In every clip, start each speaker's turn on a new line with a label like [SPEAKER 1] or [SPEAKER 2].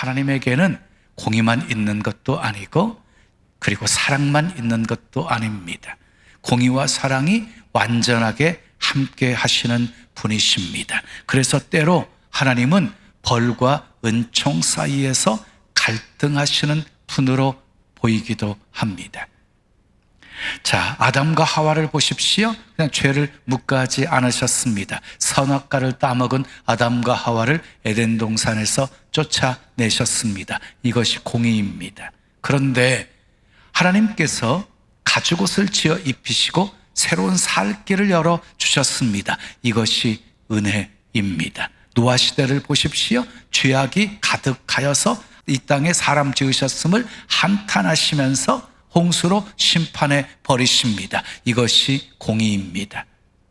[SPEAKER 1] 하나님에게는 공의만 있는 것도 아니고 그리고 사랑만 있는 것도 아닙니다. 공의와 사랑이 완전하게 함께 하시는 분이십니다. 그래서 때로 하나님은 벌과 은총 사이에서 갈등하시는 분으로 보이기도 합니다. 자, 아담과 하와를 보십시오. 그냥 죄를 묵과하지 않으셨습니다. 선악과를 따먹은 아담과 하와를 에덴 동산에서 쫓아내셨습니다. 이것이 공의입니다. 그런데 하나님께서 가죽옷을 지어 입히시고 새로운 살 길을 열어주셨습니다. 이것이 은혜입니다. 노아 시대를 보십시오. 죄악이 가득하여서 이 땅에 사람 지으셨음을 한탄하시면서 홍수로 심판해 버리십니다. 이것이 공의입니다.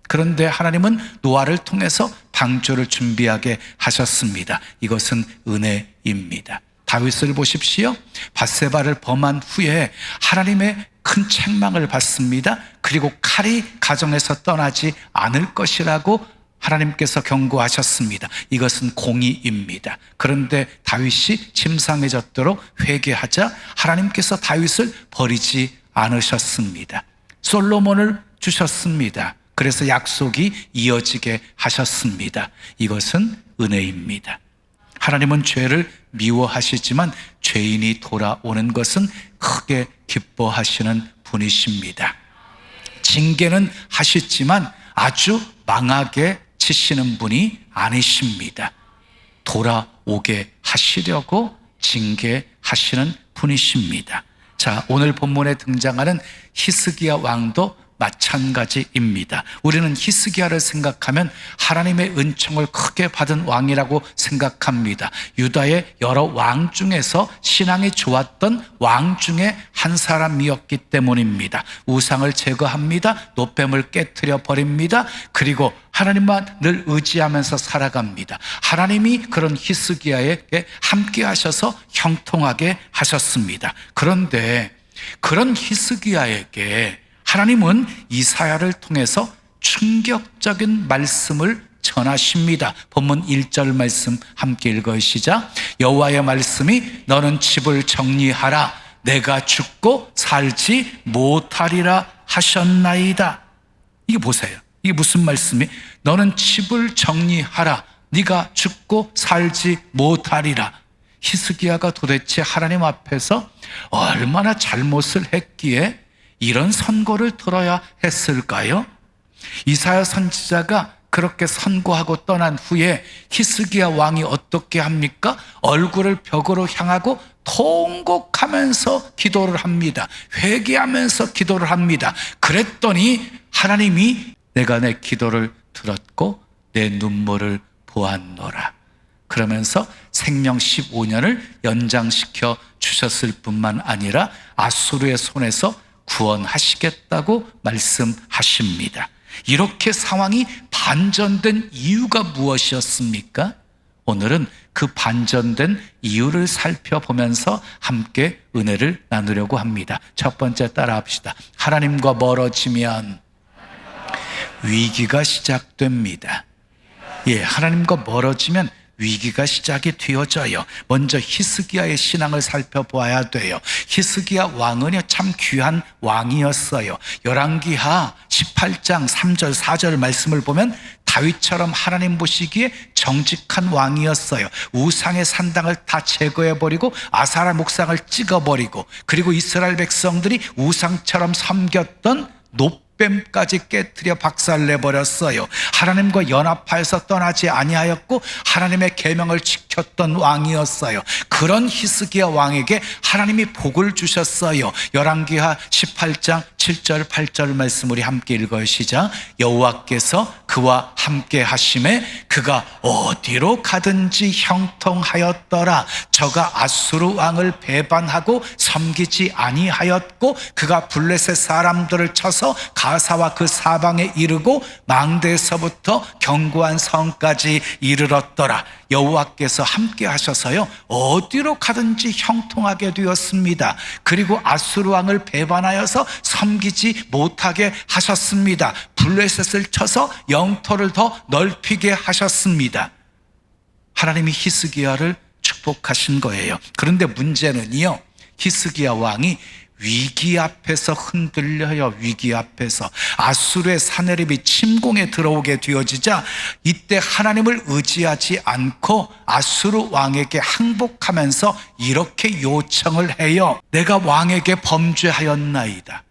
[SPEAKER 1] 그런데 하나님은 노아를 통해서 방주를 준비하게 하셨습니다. 이것은 은혜입니다. 다윗을 보십시오. 밧세바를 범한 후에 하나님의 큰 책망을 받습니다. 그리고 칼이 가정에서 떠나지 않을 것이라고 하나님께서 경고하셨습니다. 이것은 공의입니다. 그런데 다윗이 침상해졌도록 회개하자 하나님께서 다윗을 버리지 않으셨습니다. 솔로몬을 주셨습니다. 그래서 약속이 이어지게 하셨습니다. 이것은 은혜입니다. 하나님은 죄를 미워하시지만 죄인이 돌아오는 것은 크게 기뻐하시는 분이십니다. 징계는 하시지만 아주 망하게 치시는 분이 아니십니다. 돌아오게 하시려고 징계하시는 분이십니다. 자, 오늘 본문에 등장하는 히스기야 왕도 마찬가지입니다. 우리는 히스기야를 생각하면 하나님의 은총을 크게 받은 왕이라고 생각합니다. 유다의 여러 왕 중에서 신앙이 좋았던 왕 중에 한 사람이었기 때문입니다. 우상을 제거합니다. 노뱀을 깨트려 버립니다. 그리고 하나님만 늘 의지하면서 살아갑니다. 하나님이 그런 히스기야에게 함께 하셔서 형통하게 하셨습니다. 그런데 그런 히스기야에게 하나님은 이사야를 통해서 충격적인 말씀을 전하십니다. 본문 1절 말씀 함께 읽어요. 시작. 여호와의 말씀이 너는 집을 정리하라. 내가 죽고 살지 못하리라 하셨나이다. 이게 보세요. 이게 무슨 말씀이? 너는 집을 정리하라. 네가 죽고 살지 못하리라. 히스기야가 도대체 하나님 앞에서 얼마나 잘못을 했기에 이런 선고를 들어야 했을까요? 이사야 선지자가 그렇게 선고하고 떠난 후에 히스기야 왕이 어떻게 합니까? 얼굴을 벽으로 향하고 통곡하면서 기도를 합니다. 회개하면서 기도를 합니다. 그랬더니 하나님이 내가 내 기도를 들었고 내 눈물을 보았노라. 그러면서 생명 15년을 연장시켜 주셨을 뿐만 아니라 아수르의 손에서 구원하시겠다고 말씀하십니다. 이렇게 상황이 반전된 이유가 무엇이었습니까? 오늘은 그 반전된 이유를 살펴보면서 함께 은혜를 나누려고 합니다. 첫 번째 따라합시다. 하나님과 멀어지면 위기가 시작됩니다. 하나님과 멀어지면 위기가 시작이 되어져요. 먼저 히스기야의 신앙을 살펴보아야 돼요. 히스기야 왕은요 참 귀한 왕이었어요. 열왕기하 18장 3절 4절 말씀을 보면 다윗처럼 하나님 보시기에 정직한 왕이었어요. 우상의 산당을 다 제거해버리고 아사라 목상을 찍어버리고 그리고 이스라엘 백성들이 우상처럼 섬겼던 뱀까지 깨트려 박살내버렸어요. 하나님과 연합하여서 떠나지 아니하였고 하나님의 계명을 지켰던 왕이었어요. 그런 히스기야 왕에게 하나님이 복을 주셨어요. 열왕기하 18장 7절 8절 말씀 우리 함께 읽어요. 시작. 여호와께서 그와 함께 하심에 그가 어디로 가든지 형통하였더라. 저가 아수르 왕을 배반하고 섬기지 아니하였고 그가 블레셋 사람들을 쳐서 가사와 그 사방에 이르고 망대에서부터 견고한 성까지 이르렀더라. 여호와께서 함께 하셔서요 어디로 가든지 형통하게 되었습니다. 그리고 아수르 왕을 배반하여서 섬기지 못하게 하셨습니다. 블레셋을 쳐서 영토를 더 넓히게 하셨습니다. 하나님이 히스기야를 축복하신 거예요. 그런데 문제는요, 히스기야 왕이 위기 앞에서 흔들려요. 위기 앞에서 아수르의 사내립이 침공에 들어오게 되어지자 이때 하나님을 의지하지 않고 아수르 왕에게 항복하면서 이렇게 요청을 해요. 내가 왕에게 범죄하였나이다.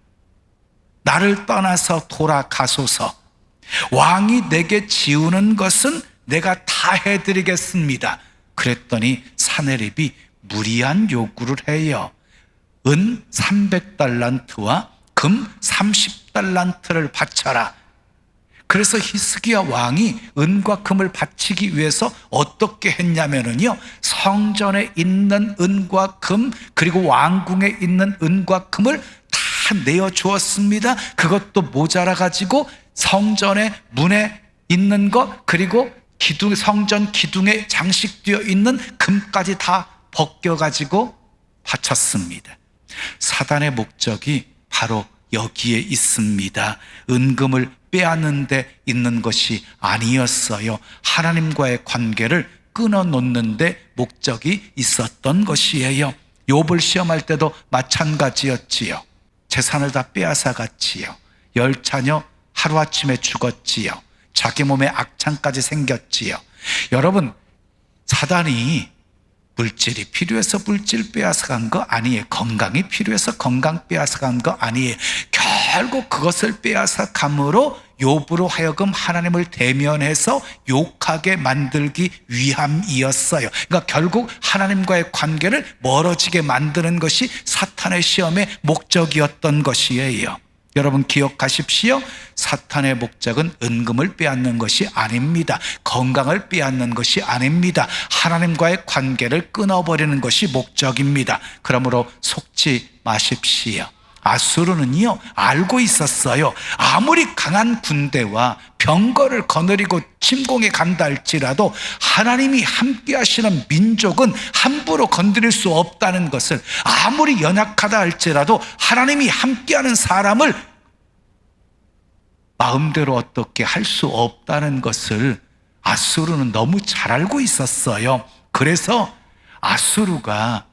[SPEAKER 1] 나를 떠나서 돌아가소서. 왕이 내게 지우는 것은 내가 다 해드리겠습니다. 그랬더니 사내립이 무리한 요구를 해요. 은 300달란트와 금 30달란트를 바쳐라. 그래서 히스기야 왕이 은과 금을 바치기 위해서 어떻게 했냐면요, 성전에 있는 은과 금 그리고 왕궁에 있는 은과 금을 다 내어주었습니다. 그것도 모자라 가지고 성전의 문에 있는 것 그리고 성전 기둥에 장식되어 있는 금까지 다 벗겨가지고 바쳤습니다. 사단의 목적이 바로 여기에 있습니다. 은금을 빼앗는 데 있는 것이 아니었어요. 하나님과의 관계를 끊어놓는 데 목적이 있었던 것이에요. 욥을 시험할 때도 마찬가지였지요. 재산을 다 빼앗아 갔지요. 10자녀 하루아침에 죽었지요. 자기 몸에 악창까지 생겼지요. 여러분, 사단이 물질이 필요해서 물질 빼앗아간 거 아니에요. 건강이 필요해서 건강 빼앗아간 거 아니에요. 결국 그것을 빼앗아감으로 욥으로 하여금 하나님을 대면해서 욕하게 만들기 위함이었어요. 그러니까 결국 하나님과의 관계를 멀어지게 만드는 것이 사탄의 시험의 목적이었던 것이에요. 여러분 기억하십시오. 사탄의 목적은 은금을 빼앗는 것이 아닙니다. 건강을 빼앗는 것이 아닙니다. 하나님과의 관계를 끊어버리는 것이 목적입니다. 그러므로 속지 마십시오. 아수르는요, 알고 있었어요. 아무리 강한 군대와 병거를 거느리고 침공에 간다 할지라도 하나님이 함께 하시는 민족은 함부로 건드릴 수 없다는 것을, 아무리 연약하다 할지라도 하나님이 함께하는 사람을 마음대로 어떻게 할 수 없다는 것을 아수르는 너무 잘 알고 있었어요. 그래서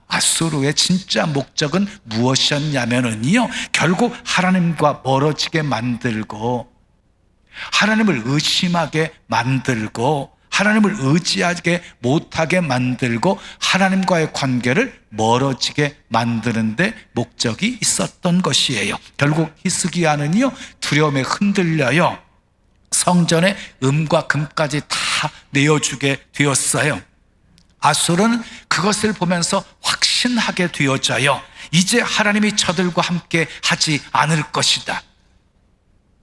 [SPEAKER 1] 아수르의 진짜 목적은 무엇이었냐면요, 결국 하나님과 멀어지게 만들고 하나님을 의심하게 만들고 하나님을 의지하게 못하게 만들고 하나님과의 관계를 멀어지게 만드는 데 목적이 있었던 것이에요. 결국 히스기야는요, 두려움에 흔들려요. 성전에 음과 금까지 다 내어주게 되었어요. 아수르는 그것을 보면서 확신하게 되어져요. 이제 하나님이 저들과 함께 하지 않을 것이다.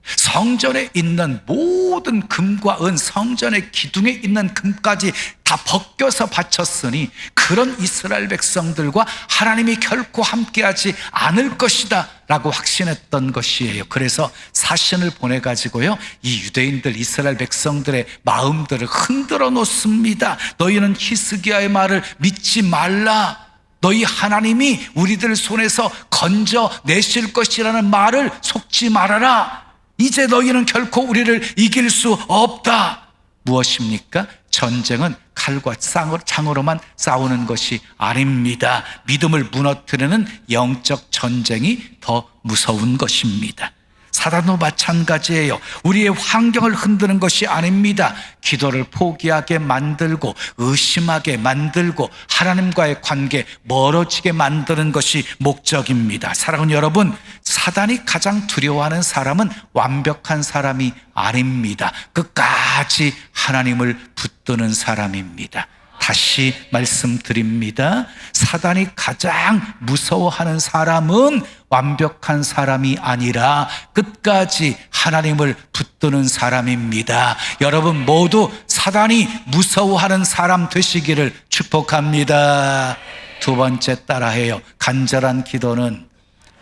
[SPEAKER 1] 성전에 있는 모든 금과 은, 성전의 기둥에 있는 금까지 다 벗겨서 바쳤으니 그런 이스라엘 백성들과 하나님이 결코 함께하지 않을 것이다 라고 확신했던 것이에요. 그래서 사신을 보내가지고요, 이 유대인들 이스라엘 백성들의 마음들을 흔들어 놓습니다. 너희는 히스기야의 말을 믿지 말라. 너희 하나님이 우리들 손에서 건져내실 것이라는 말을 속지 말아라. 이제 너희는 결코 우리를 이길 수 없다. 무엇입니까? 전쟁은 칼과 창으로만 싸우는 것이 아닙니다. 믿음을 무너뜨리는 영적 전쟁이 더 무서운 것입니다. 사단도 마찬가지예요. 우리의 환경을 흔드는 것이 아닙니다. 기도를 포기하게 만들고 의심하게 만들고 하나님과의 관계 멀어지게 만드는 것이 목적입니다. 사랑하는 여러분, 사단이 가장 두려워하는 사람은 완벽한 사람이 아닙니다. 끝까지 하나님을 붙드는 사람입니다. 다시 말씀드립니다. 사단이 가장 무서워하는 사람은 완벽한 사람이 아니라 끝까지 하나님을 붙드는 사람입니다. 여러분 모두 사단이 무서워하는 사람 되시기를 축복합니다. 두 번째 따라해요. 간절한 기도는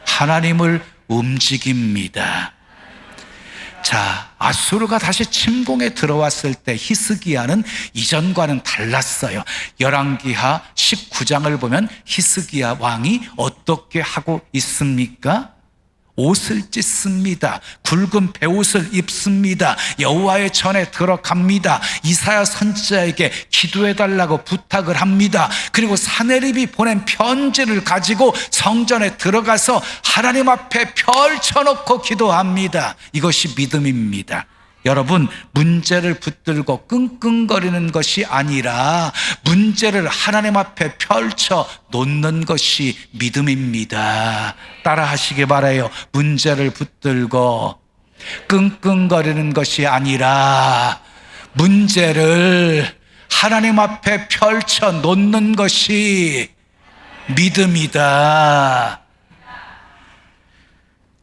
[SPEAKER 1] 하나님을 움직입니다. 자, 아수르가 다시 침공에 들어왔을 때 히스기야는 이전과는 달랐어요. 열왕기하 19장을 보면 히스기야 왕이 어떻게 하고 있습니까? 옷을 찢습니다. 굵은 베옷을 입습니다. 여호와의 전에 들어갑니다. 이사야 선지자에게 기도해달라고 부탁을 합니다. 그리고 사내립이 보낸 편지를 가지고 성전에 들어가서 하나님 앞에 펼쳐놓고 기도합니다. 이것이 믿음입니다. 여러분, 문제를 붙들고 끙끙거리는 것이 아니라 문제를 하나님 앞에 펼쳐 놓는 것이 믿음입니다. 따라 하시기 바라요. 문제를 붙들고 끙끙거리는 것이 아니라 문제를 하나님 앞에 펼쳐 놓는 것이 믿음이다.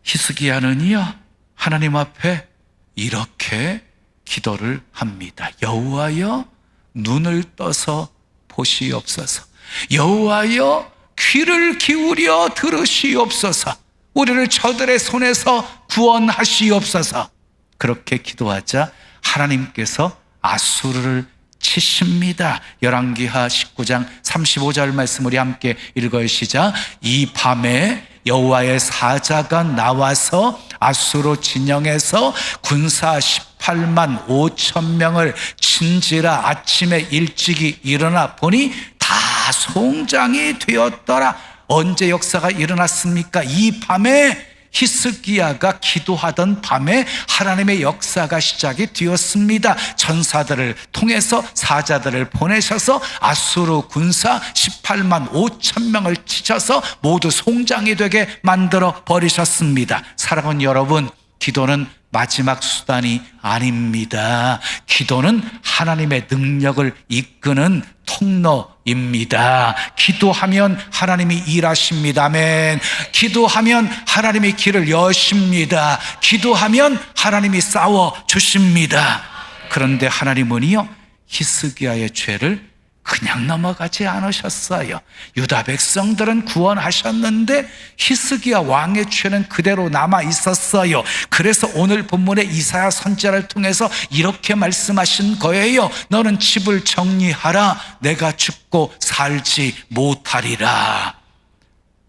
[SPEAKER 1] 히스기야는요, 하나님 앞에 이렇게 기도를 합니다. 여호와여, 눈을 떠서 보시옵소서. 여호와여, 귀를 기울여 들으시옵소서. 우리를 저들의 손에서 구원하시옵소서. 그렇게 기도하자 하나님께서 아수르를 치십니다. 열왕기하 19장 35절 말씀 우리 함께 읽어요. 시작. 이 밤에 여호와의 사자가 나와서 아수르 진영에서 군사 18만 5천 명을 친지라 아침에 일찍이 일어나 보니 다 송장이 되었더라. 언제 역사가 일어났습니까? 이 밤에 히스기야가 기도하던 밤에 하나님의 역사가 시작이 되었습니다. 전사들을 통해서 사자들을 보내셔서 아수르 군사 18만 5천 명을 치셔서 모두 송장이 되게 만들어 버리셨습니다. 사랑하는 여러분, 기도는 마지막 수단이 아닙니다. 기도는 하나님의 능력을 이끄는 통로입니다. 기도하면 하나님이 일하십니다. 아멘. 기도하면 하나님이 길을 여십니다. 기도하면 하나님이 싸워 주십니다. 그런데 하나님은요, 히스기야의 죄를 그냥 넘어가지 않으셨어요. 유다 백성들은 구원하셨는데 히스기야 왕의 죄는 그대로 남아 있었어요. 그래서 오늘 본문의 이사야 선지자를 통해서 이렇게 말씀하신 거예요. 너는 집을 정리하라. 내가 죽고 살지 못하리라.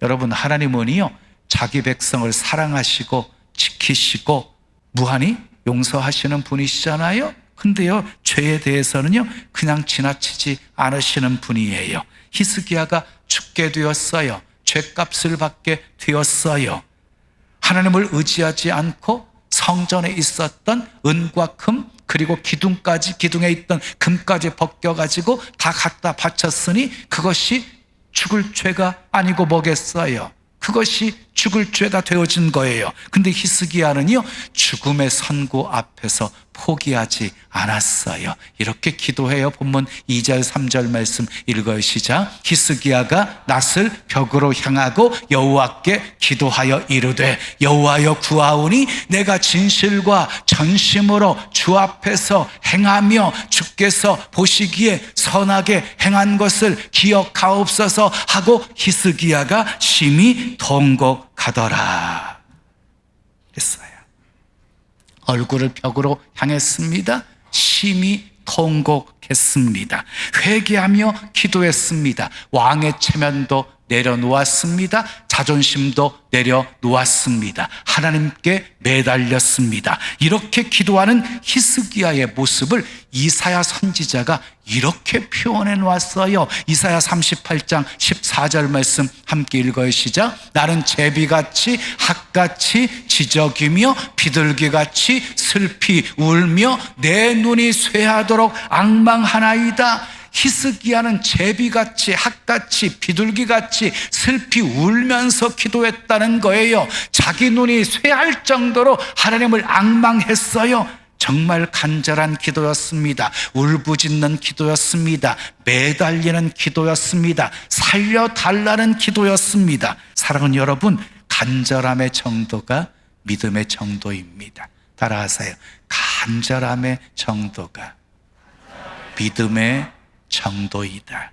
[SPEAKER 1] 여러분, 하나님은요, 자기 백성을 사랑하시고 지키시고 무한히 용서하시는 분이시잖아요. 근데요, 죄에 대해서는요, 그냥 지나치지 않으시는 분이에요. 히스기야가 죽게 되었어요. 죄값을 받게 되었어요. 하나님을 의지하지 않고 성전에 있었던 은과 금, 그리고 기둥에 있던 금까지 벗겨가지고 다 갖다 바쳤으니 그것이 죽을 죄가 아니고 뭐겠어요? 그것이 죽을 죄가 되어진 거예요. 근데 히스기야는요, 죽음의 선고 앞에서 포기하지 않았어요. 이렇게 기도해요. 본문 2절 3절 말씀 읽어요. 시작. 히스기야가 낯을 벽으로 향하고 여호와께 기도하여 이르되 여호와여 구하오니 내가 진실과 전심으로 주 앞에서 행하며 주께서 보시기에 선하게 행한 것을 기억하옵소서 하고 히스기야가 심히 통곡하더라 그랬어요. 얼굴을 벽으로 향했습니다. 심히 통곡했습니다. 회개하며 기도했습니다. 왕의 체면도 내려놓았습니다. 자존심도 내려놓았습니다. 하나님께 매달렸습니다. 이렇게 기도하는 히스기야의 모습을 이사야 선지자가 이렇게 표현해 놓았어요. 이사야 38장 14절 말씀 함께 읽어요. 시작. 나는 제비같이 학같이 지저귀며 비둘기같이 슬피 울며 내 눈이 쇠하도록 앙망하나이다. 히스기야는 제비같이 학같이 비둘기같이 슬피 울면서 기도했다는 거예요. 자기 눈이 쇠할 정도로 하나님을 앙망했어요. 정말 간절한 기도였습니다. 울부짖는 기도였습니다. 매달리는 기도였습니다. 살려달라는 기도였습니다. 사랑하는 여러분, 간절함의 정도가 믿음의 정도입니다. 따라하세요. 간절함의 정도가 믿음의 정도이다.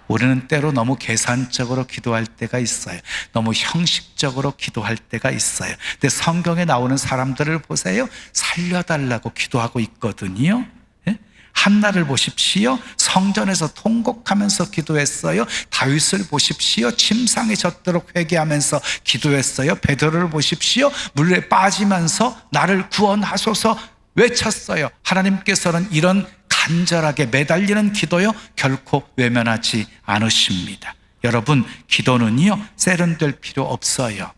[SPEAKER 1] 우리는 때로 너무 계산적으로 기도할 때가 있어요. 너무 형식적으로 기도할 때가 있어요. 근데 성경에 나오는 사람들을 보세요. 살려달라고 기도하고 있거든요. 한나를 보십시오. 성전에서 통곡하면서 기도했어요. 다윗을 보십시오. 침상에 젖도록 회개하면서 기도했어요. 베드로를 보십시오. 물에 빠지면서 나를 구원하소서 외쳤어요. 하나님께서는 이런 간절하게 매달리는 기도요 결코 외면하지 않으십니다. 여러분, 기도는요 세련될 필요 없어요.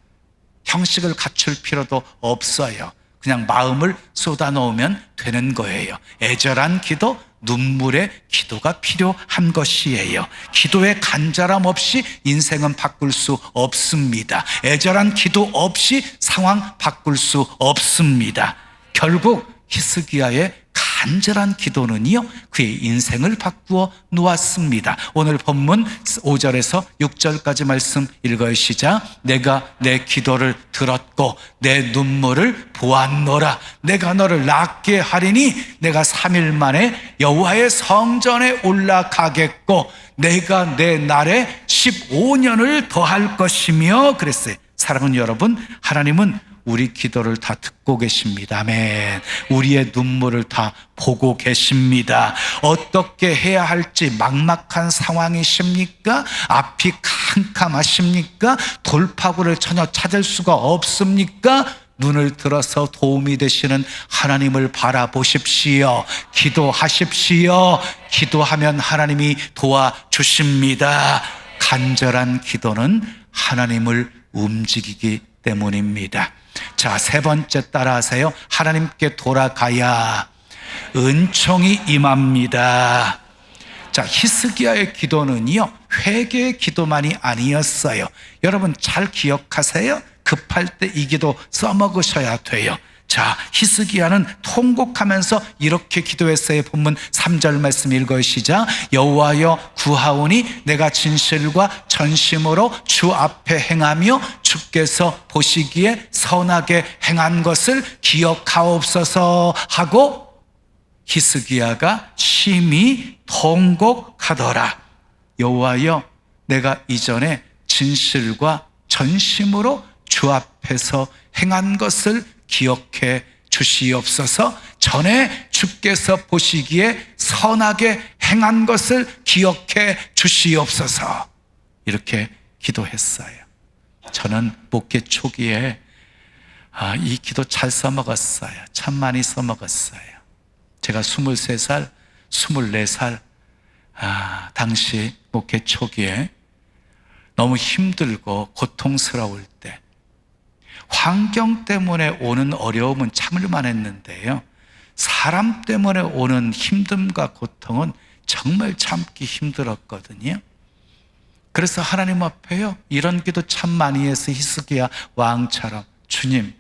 [SPEAKER 1] 형식을 갖출 필요도 없어요. 그냥 마음을 쏟아놓으면 되는 거예요. 애절한 기도, 눈물의 기도가 필요한 것이에요. 기도의 간절함 없이 인생은 바꿀 수 없습니다. 애절한 기도 없이 상황 바꿀 수 없습니다. 결국 히스기야의 간절한 기도는요 그의 인생을 바꾸어 놓았습니다. 오늘 본문 5절에서 6절까지 말씀 읽어요. 시작. 내가 내 기도를 들었고 내 눈물을 보았노라. 내가 너를 낫게 하리니 내가 3일 만에 여호와의 성전에 올라가겠고 내가 내 날에 15년을 더할 것이며 그랬어요. 사랑하는 여러분, 하나님은 우리 기도를 다 듣고 계십니다. 아멘. 우리의 눈물을 다 보고 계십니다. 어떻게 해야 할지 막막한 상황이십니까? 앞이 캄캄하십니까? 돌파구를 전혀 찾을 수가 없습니까? 눈을 들어서 도움이 되시는 하나님을 바라보십시오. 기도하십시오. 기도하면 하나님이 도와주십니다. 간절한 기도는 하나님을 움직이기 때문입니다. 자, 세 번째 따라하세요. 하나님께 돌아가야 은총이 임합니다. 자, 히스기야의 기도는요 회개의 기도만이 아니었어요. 여러분 잘 기억하세요. 급할 때 이 기도 써먹으셔야 돼요. 자, 히스기야는 통곡하면서 이렇게 기도했어요. 본문 3절 말씀 읽어요. 시작. 여호와여 구하오니 내가 진실과 전심으로 주 앞에 행하며 주께서 보시기에 선하게 행한 것을 기억하옵소서 하고 히스기야가 심히 통곡하더라. 여호와여 내가 이전에 진실과 전심으로 주 앞에서 행한 것을 기억해 주시옵소서. 전에 주께서 보시기에 선하게 행한 것을 기억해 주시옵소서. 이렇게 기도했어요. 저는 목회 초기에 이 기도 잘 써먹었어요. 참 많이 써먹었어요. 제가 23살, 24살 당시 목회 초기에 너무 힘들고 고통스러울 때 환경 때문에 오는 어려움은 참을만 했는데요, 사람 때문에 오는 힘듦과 고통은 정말 참기 힘들었거든요. 그래서 하나님 앞에요 이런 기도 참 많이 해서 히스기야 왕처럼, 주님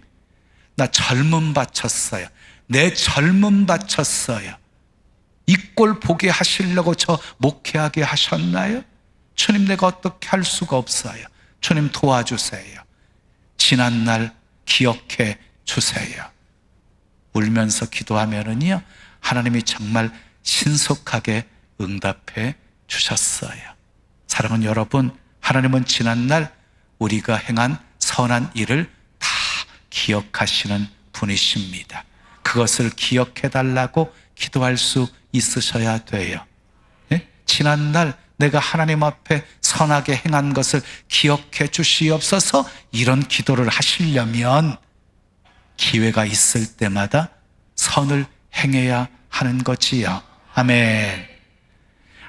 [SPEAKER 1] 나 젊음 바쳤어요. 내 젊음 바쳤어요. 이 꼴 보게 하시려고 저 목회하게 하셨나요? 주님 내가 어떻게 할 수가 없어요. 주님 도와주세요. 지난날 기억해 주세요. 울면서 기도하면은요 하나님이 정말 신속하게 응답해 주셨어요. 사랑하는 여러분, 하나님은 지난날 우리가 행한 선한 일을 다 기억하시는 분이십니다. 그것을 기억해 달라고 기도할 수 있으셔야 돼요. 네? 지난날 내가 하나님 앞에 선하게 행한 것을 기억해 주시옵소서, 이런 기도를 하시려면 기회가 있을 때마다 선을 행해야 하는 거지요. 아멘.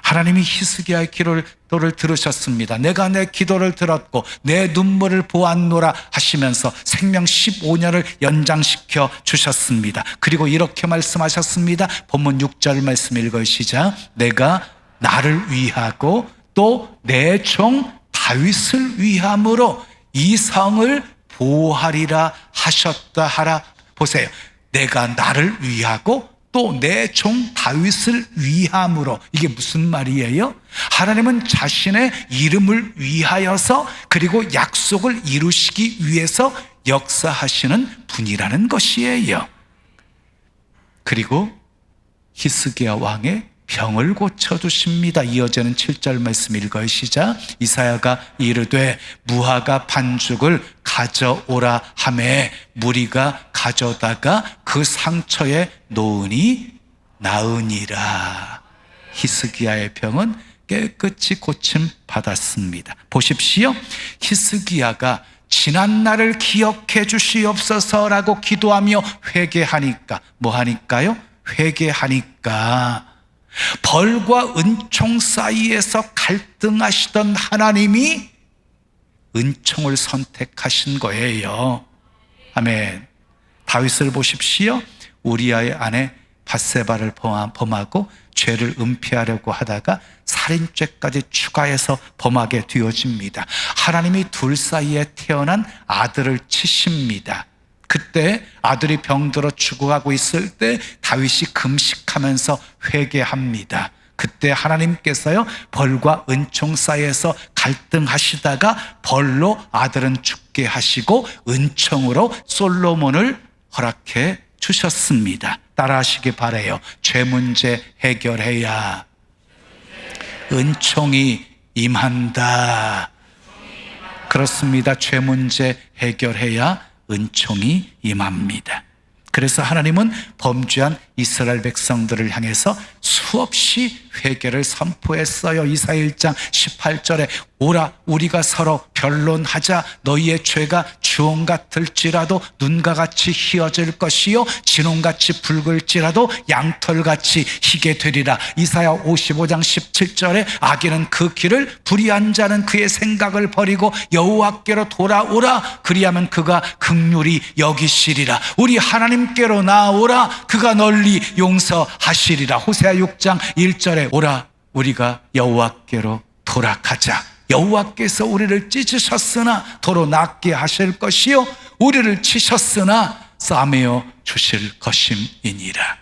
[SPEAKER 1] 하나님이 히스기야의 기도를 들으셨습니다. 내가 내 기도를 들었고 내 눈물을 보았노라 하시면서 생명 15년을 연장시켜 주셨습니다. 그리고 이렇게 말씀하셨습니다. 본문 6절 말씀 읽어요. 시작. 내가 나를 위하고 또 내 종 다윗을 위함으로 이 성을 보호하리라 하셨다 하라. 보세요. 내가 나를 위하고 또 내 종 다윗을 위함으로, 이게 무슨 말이에요? 하나님은 자신의 이름을 위하여서 그리고 약속을 이루시기 위해서 역사하시는 분이라는 것이에요. 그리고 히스기야 왕의 병을 고쳐주십니다. 이어지는 7절 말씀 읽어요. 시작. 이사야가 이르되 무화과 반죽을 가져오라 하매 무리가 가져다가 그 상처에 놓으니 나으니라. 히스기야의 병은 깨끗이 고침 받았습니다. 보십시오. 히스기야가 지난 날을 기억해 주시옵소서라고 기도하며 회개하니까 뭐 하니까요? 회개하니까 벌과 은총 사이에서 갈등하시던 하나님이 은총을 선택하신 거예요. 아멘. 다윗을 보십시오. 우리아의 아내 밧세바를 범하고 죄를 은폐하려고 하다가 살인죄까지 추가해서 범하게 되어집니다. 하나님이 둘 사이에 태어난 아들을 치십니다. 그때 아들이 병들어 죽어가고 있을 때 다윗이 금식하면서 회개합니다. 그때 하나님께서요, 벌과 은총 사이에서 갈등하시다가 벌로 아들은 죽게 하시고 은총으로 솔로몬을 허락해 주셨습니다. 따라하시기 바라요. 죄 문제 해결해야 은총이 임한다. 그렇습니다. 죄 문제 해결해야 은총이 임합니다. 그래서 하나님은 범죄한 이스라엘 백성들을 향해서 수없이 회개를 선포했어요. 이사야 1장 18절에 오라 우리가 서로 변론하자. 너희의 죄가 주홍 같을지라도 눈과 같이 희어질 것이요 진홍같이 붉을지라도 양털같이 희게 되리라. 이사야 55장 17절에 악인은 그 길을, 불의한 자는 그의 생각을 버리고 여호와께로 돌아오라. 그리하면 그가 긍휼히 여기시리라. 우리 하나님께로 나아오라. 그가 널리 용서하시리라. 호세아 6장 1절에 오라 우리가 여호와께로 돌아가자. 여호와께서 우리를 찢으셨으나 도로 낫게 하실 것이요 우리를 치셨으나 싸매어 주실 것임이니라.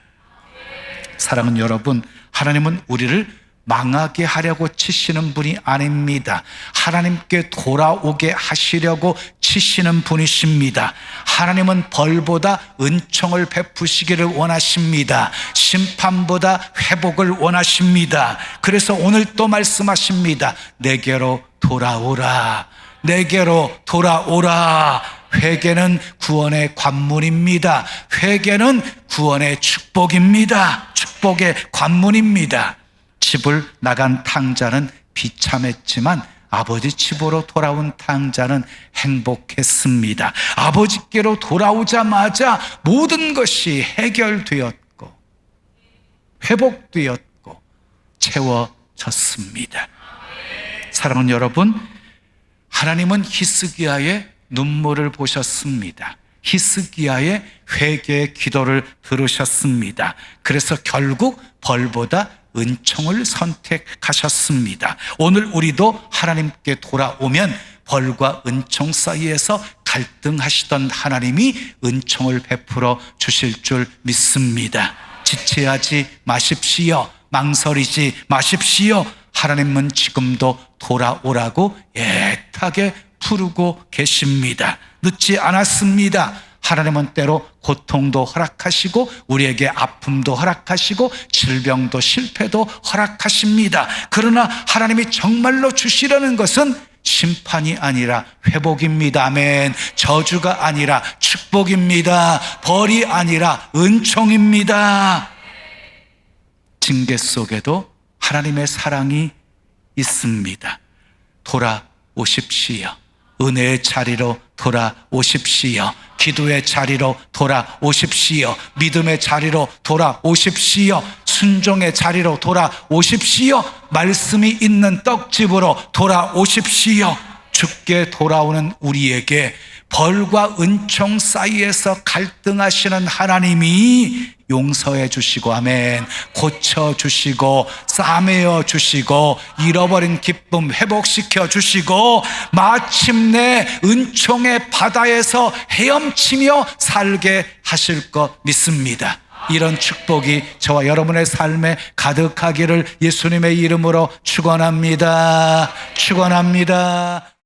[SPEAKER 1] 사랑하는 여러분, 하나님은 우리를 망하게 하려고 치시는 분이 아닙니다. 하나님께 돌아오게 하시려고 치시는 분이십니다. 하나님은 벌보다 은총을 베푸시기를 원하십니다. 심판보다 회복을 원하십니다. 그래서 오늘 또 말씀하십니다. 내게로 돌아오라. 내게로 돌아오라. 회개는 구원의 관문입니다. 회개는 구원의 축복입니다. 축복의 관문입니다. 집을 나간 탕자는 비참했지만 아버지 집으로 돌아온 탕자는 행복했습니다. 아버지께로 돌아오자마자 모든 것이 해결되었고 회복되었고 채워졌습니다. 사랑하는 여러분, 하나님은 히스기야의 눈물을 보셨습니다. 히스기야의 회개의 기도를 들으셨습니다. 그래서 결국 벌보다 은총을 선택하셨습니다. 오늘 우리도 하나님께 돌아오면 벌과 은총 사이에서 갈등하시던 하나님이 은총을 베풀어 주실 줄 믿습니다. 지체하지 마십시오. 망설이지 마십시오. 하나님은 지금도 돌아오라고 애타게 부르고 계십니다. 늦지 않았습니다. 하나님은 때로 고통도 허락하시고 우리에게 아픔도 허락하시고 질병도 실패도 허락하십니다. 그러나 하나님이 정말로 주시려는 것은 심판이 아니라 회복입니다. 아멘. 저주가 아니라 축복입니다. 벌이 아니라 은총입니다. 징계 속에도 하나님의 사랑이 있습니다. 돌아오십시오. 은혜의 자리로 돌아오십시오. 기도의 자리로 돌아오십시오. 믿음의 자리로 돌아오십시오. 순종의 자리로 돌아오십시오. 말씀이 있는 떡집으로 돌아오십시오. 주께 돌아오는 우리에게 벌과 은총 사이에서 갈등하시는 하나님이 용서해 주시고 아멘 고쳐 주시고 싸매어 주시고 잃어버린 기쁨 회복시켜 주시고 마침내 은총의 바다에서 헤엄치며 살게 하실 것 믿습니다. 이런 축복이 저와 여러분의 삶에 가득하기를 예수님의 이름으로 축원합니다. 축원합니다.